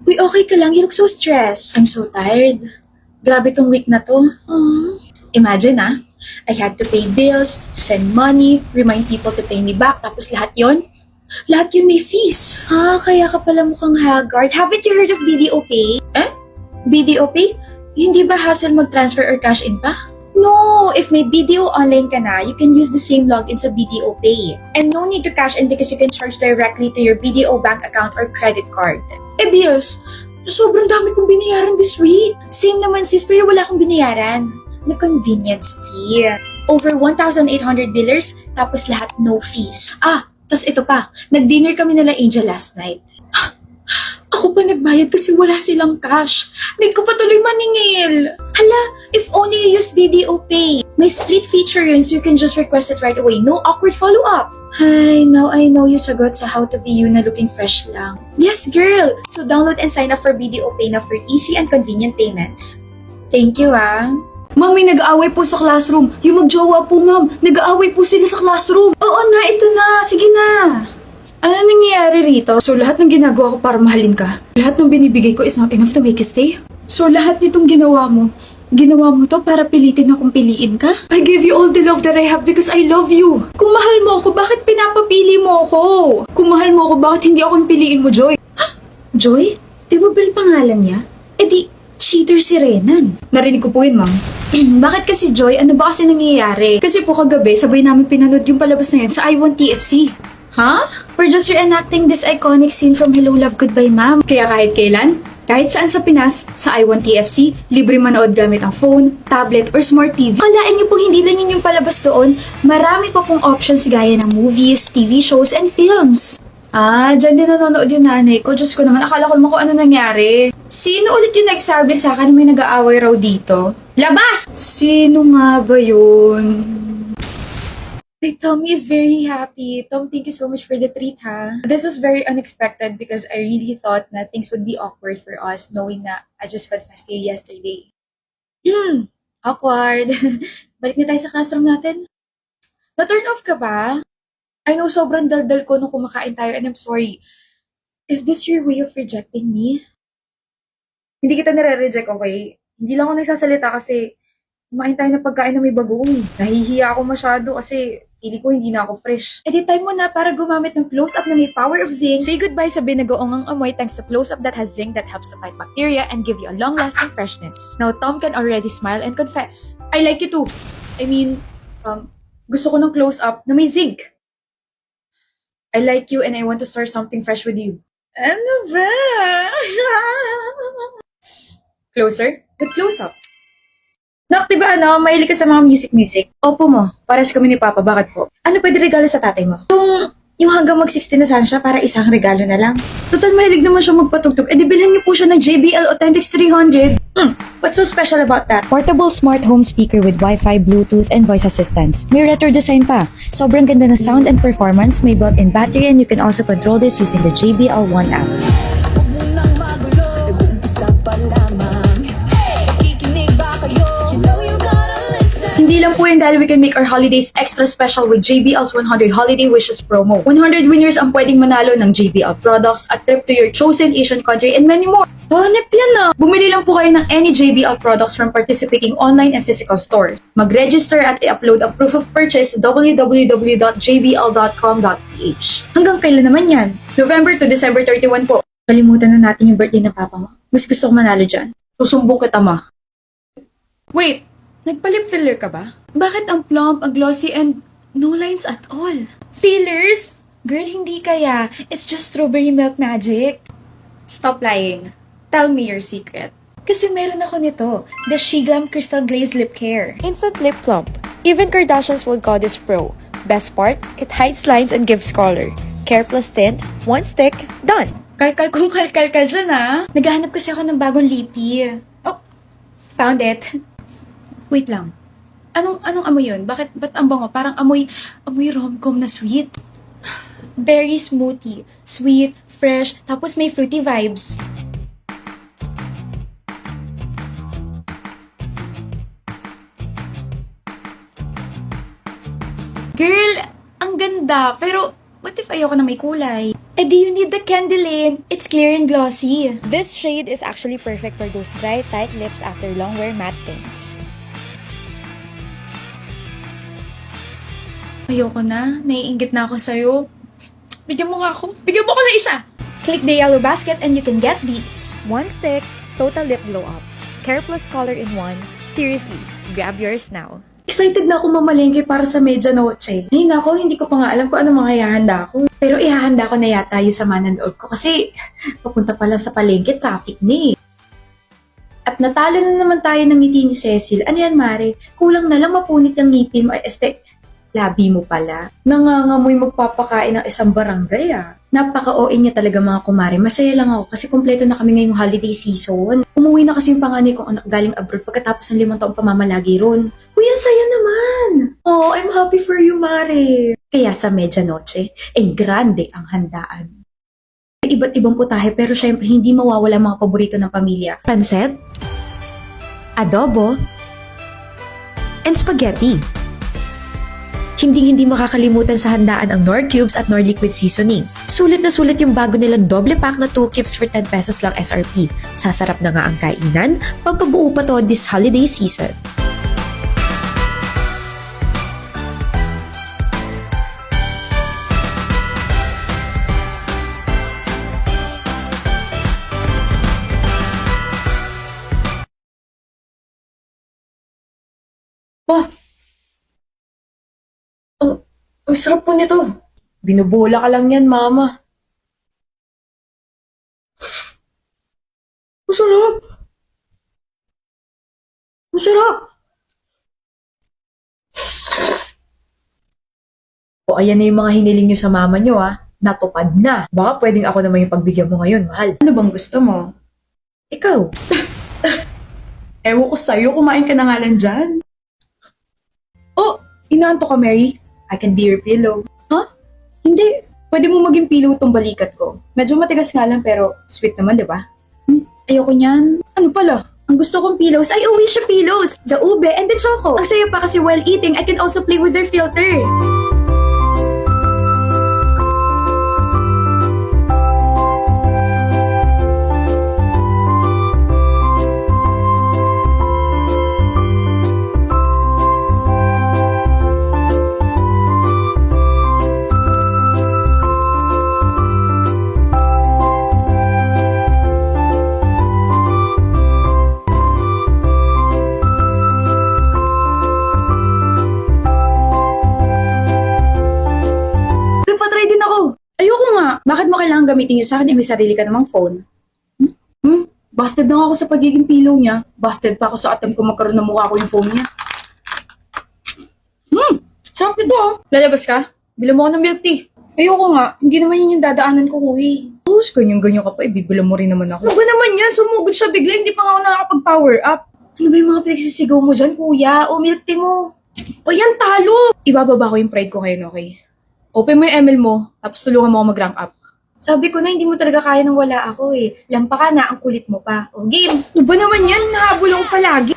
Uy, okay ka lang? You look so stressed. I'm so tired. Grabe tong week na to. Imagine I had to pay bills, send money, remind people to pay me back, tapos lahat yun may fees. Kaya ka pala mukhang haggard. Haven't you heard of BDO Pay? BDO Pay? Hindi ba hassle mag-transfer or cash in pa? No, if may BDO online ka na, you can use the same login sa BDO Pay. And no need to cash in because you can charge directly to your BDO bank account or credit card. Bills, sobrang dami kong binayaran this week. Same naman sis, pero wala akong binayaran na convenience fee. Over 1,800 billers, tapos lahat no fees. Tas ito pa, nag-dinner kami nila Angel last night. Ako pa nagbayad kasi wala silang cash. Need ko pa tuloy maningil. Hala, if only you use BDO Pay. May split feature yun so you can just request it right away. No awkward follow-up. Hi, now I know you sagot sa how to be you na looking fresh lang. Yes, girl! So download and sign up for BDO Pay na for easy and convenient payments. Thank you, Ma'am, may nag-aaway po sa classroom. Yung magjowa po, ma'am. Nag-aaway po sila sa classroom. Oo na, ito na. Sige na. Ano nangyayari rito? So, lahat ng ginagawa ko para mahalin ka, lahat ng binibigay ko is not enough to make you stay? So, lahat nitong ginawa mo to para pilitin akong piliin ka? I give you all the love that I have because I love you. Kung mahal mo ako, bakit pinapapili mo ako? Kung mahal mo ako, bakit hindi ako yung piliin mo, Joy? Joy? Di ba Bel pangalan niya? Di, cheater si Renan. Narinig ko po yun, ma'am. Bakit kasi Joy? Ano ba kasi nangyayari? Kasi po kagabi, sabay namin pinanood yung palabas na yun sa I Want TFC. We're just reenacting this iconic scene from Hello Love Goodbye Ma'am. Kaya kahit kailan, kahit saan sa Pinas, sa I Want TFC, libre manood gamit ang phone, tablet, or smart TV. Kalain niyo po hindi lang yun yung palabas doon. Marami pa pong options gaya ng movies, TV shows, and films. Dyan din nanonood yung nanay ko. Diyos ko naman, akala ko naman kung ano nangyari. Sino ulit yung nagsabi sa akin na may nag-aaway raw dito? Labas! Sino nga ba yun? My Tommy is very happy. Tom, thank you so much for the treat, This was very unexpected because I really thought na things would be awkward for us knowing na I just confessed to you yesterday. Awkward. Balik na tayo sa classroom natin. Na-turn off ka ba? I know sobrang daldal ko nung kumakain tayo and I'm sorry. Is this your way of rejecting me? Hindi kita nire-reject, okay? Hindi lang ako nagsasalita kasi kumain tayo ng pagkain na may bagoong. Nahihiya ako masyado kasi feeling ko hindi na ako fresh. Di time mo na para gumamit ng close-up na may power of zinc. Say goodbye sa binagoongang amoy thanks to close-up that has zinc that helps to fight bacteria and give you a long-lasting freshness. Now Tom can already smile and confess. I like you too. I mean, gusto ko ng close-up na may zinc. I like you and I want to start something fresh with you. Ano ba? Closer? With close-up. Nak, diba mahilig ka sa mga music? Opo mo, pares kami ni Papa, bakit po? Ano pwede regalo sa tatay mo? Yung hanggang mag-16 na sana siya para isang regalo na lang. Total mahilig naman siya magpatugtog, bilhan niyo po siya ng JBL Authentics 300. What's so special about that? Portable smart home speaker with Wi-Fi, Bluetooth, and voice assistance. May retro design pa. Sobrang ganda ng sound and performance, may built-in battery, and you can also control this using the JBL One app. Hindi lang po yun dahil we can make our holidays extra special with JBL's 100 Holiday Wishes promo. 100 winners ang pwedeng manalo ng JBL products, a trip to your chosen Asian country, and many more. Hanep yan Bumili lang po kayo ng any JBL products from participating online and physical stores. Mag-register at i-upload ang proof of purchase sa www.jbl.com.ph. Hanggang kailan naman yan? November to December 31 po. Kalimutan na natin yung birthday ng papa mo. Mas gusto ko manalo dyan. Susumbong kita, ma. Wait, nagpa-lip filler ka ba? Bakit ang plump, ang glossy, and no lines at all? Fillers? Girl, hindi kaya. It's just strawberry milk magic. Stop lying. Tell me your secret. Kasi meron ako nito. The Shiglam Crystal Glaze Lip Care. Instant lip plump. Even Kardashians would call this pro. Best part, it hides lines and gives color. Care plus tint, one stick, done. Kalkal kung kalkal ka dyan, Naghahanap kasi ako ng bagong lippy. Oh, found it. Wait lang. Anong amoy yun? Ba't ang bango? Parang amoy rom-com na sweet. Very smoothie. Sweet, fresh, tapos may fruity vibes. Girl, ang ganda. Pero What if ayoko na may kulay? Eh di you need the Candyland. It's clear and glossy. This shade is actually perfect for those dry, tight lips after long wear matte tints. Ayoko na. Naiinggit na ako sa'yo. Bigyan mo nga ako. Bigyan mo ako ng isa! Click the yellow basket and you can get these. One stick, total lip glow up. Care plus color in one. Seriously, grab yours now. Excited na ako mamalengke para sa medianoche. Ay nako, hindi ko pa nga alam kung ano mga ihahanda ko. Pero ihahanda ko na yata yung sama ng loob ko kasi papunta pala sa palengke, traffic na eh. At natalo na naman tayo ng ngiti ni Cecil. Ano yan, Mare? Kulang na lang mapunit ang ngipin mo. Labi mo pala. Nangangamoy magpapakain ng isang barangay ah. Napaka-OA niya talaga mga kumare. Masaya lang ako kasi kumpleto na kami ngayong holiday season. Umuwi na kasi yung panganay kong anak galing abroad pagkatapos ng 5 taong pamamalagi ron. Kuya, saya naman! Oh, I'm happy for you, Mare. Kaya sa medianoche, grande ang handaan. May iba't ibang putahe pero syempre hindi mawawala mga paborito ng pamilya. Pancet, adobo, and spaghetti. Hindi makakalimutan sa handaan ang Knorr Cubes at Knorr Liquid Seasoning. Sulit na sulit yung bago nilang doble pack na 2 cubes for 10 pesos lang SRP. Sasarap na nga ang kainan, pampabuo pa to this holiday season. Ang sarap po nito. Binubola ka lang yan, Mama. Masarap. Masarap. O ayan na yung mga hiniling nyo sa mama nyo Natupad na. Baka pwedeng ako naman yung pagbigyan mo ngayon, mahal. Ano bang gusto mo? Ikaw. Ewan ko sa'yo, kumain ka na nga lang dyan. Oh, inaanto ka, Mary? I can be your pillow. Huh? Hindi. Pwede mo maging pillow tong balikat ko. Medyo matigas nga lang pero sweet naman, di ba? Ayoko niyan. Ano pala? Ang gusto kong pillows ay Owisha pillows! The ube and the choco. Ang saya pa kasi while eating, I can also play with their filter. Bakit mo kailangan gamitin yung sa akin? May sarili ka namang phone. Busted na ako sa pagiging pillow niya. Busted pa ako sa attempt ko magkaroon ng mukha ko yung phone niya. Sarap nito Lalabas ka? Bilang mo ako ng milk tea. Ayoko nga. Hindi naman yun yung dadaanan ko, Huy. Tapos ganyan-ganyan ka pa. Ibibila mo rin naman ako. Ano ba naman yan? Sumugod siya bigla. Hindi pa nga ako nakakapag-power up. Ano ba yung mga pinagsisigaw mo dyan, kuya? O milk tea mo? O yan, talo! Ibababa ko yung pride ko ngayon, okay? Open mo yung ML mo, tapos tulungan mo ako mag-rank up. Sabi ko na, hindi mo talaga kaya nang wala ako eh. Lampa ka na, ang kulit mo pa. O game, ano ba naman yan? Nahabol ako palagi.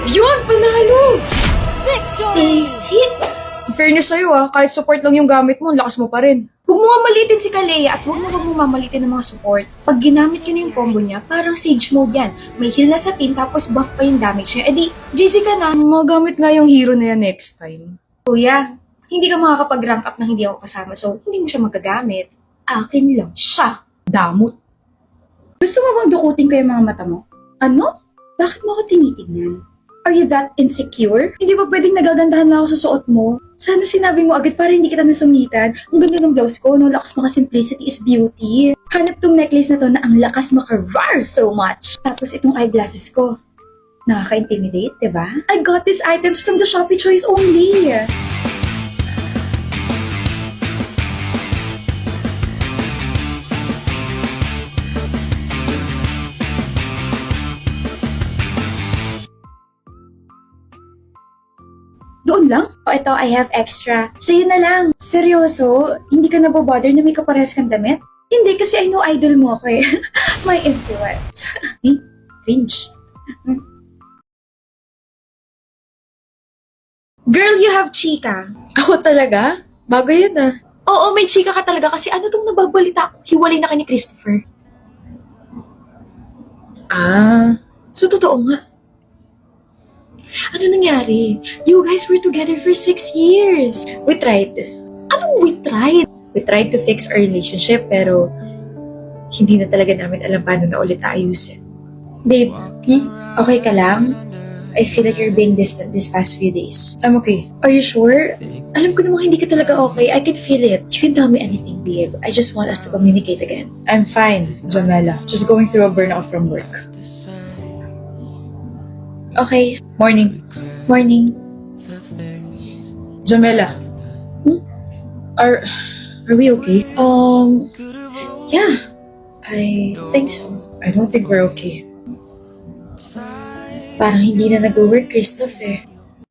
Yun, panalo! Victory! Hit! In fairness sa'yo kahit support lang yung gamit mo, ang lakas mo pa rin. Huwag mo nga malitin si Kalea at huwag mo mamalitin ng mga support. Pag ginamit ka na yung combo niya, parang Sage mode yan. May heal na sa team tapos buff pa yung damage niya. Edi, GG ka na. Magamit nga yung hero na yan next time. Kuya, hindi ka makakapag-rank up na hindi ako kasama, so hindi mo siya magagamit. Akin lang siya. Damot. Gusto mo bang dukutin ko yung mga mata mo? Ano? Bakit mo ako tinitignan? Are you that insecure? Hindi ba pwedeng nagagandahan lang ako sa suot mo? Sana sinabi mo agad para hindi kita nasungitan. Ang ganda ng blouse ko, no? Lakas maka simplicity is beauty. Hanap tong necklace na to na ang lakas maka-var so much. Tapos itong eyeglasses ko. Nakaka-intimidate, diba? I got these items from the Shopee Choice only. Doon lang? O ito, I have extra. Sa'yo na lang. Seryoso? Hindi ka nabobother na may kaparehas kang damit? Hindi, kasi I know idol mo ako eh. My influence. Cringe. Girl, you have chika. Ako talaga? Bago yan Oo, may chika ka talaga kasi ano tong nababalita ko? Hiwalay na ka ni Christopher. Ah, so totoo nga. Ano nangyari? You guys were together for 6 years. We tried. Anong we tried? We tried to fix our relationship pero hindi na talaga namin alam paano na ulit ayusin. Babe, okay ka lang? I feel like you're being distant these past few days. I'm okay. Are you sure? Alam ko namang hindi ka talaga okay. I can feel it. You can tell me anything, babe. I just want us to communicate again. I'm fine, Jamela. Just going through a burnout from work. Okay. Morning. Morning. Jamela. Are we okay? Yeah. I think so. I don't think we're okay. Parang hindi na nag-work, Christoph eh.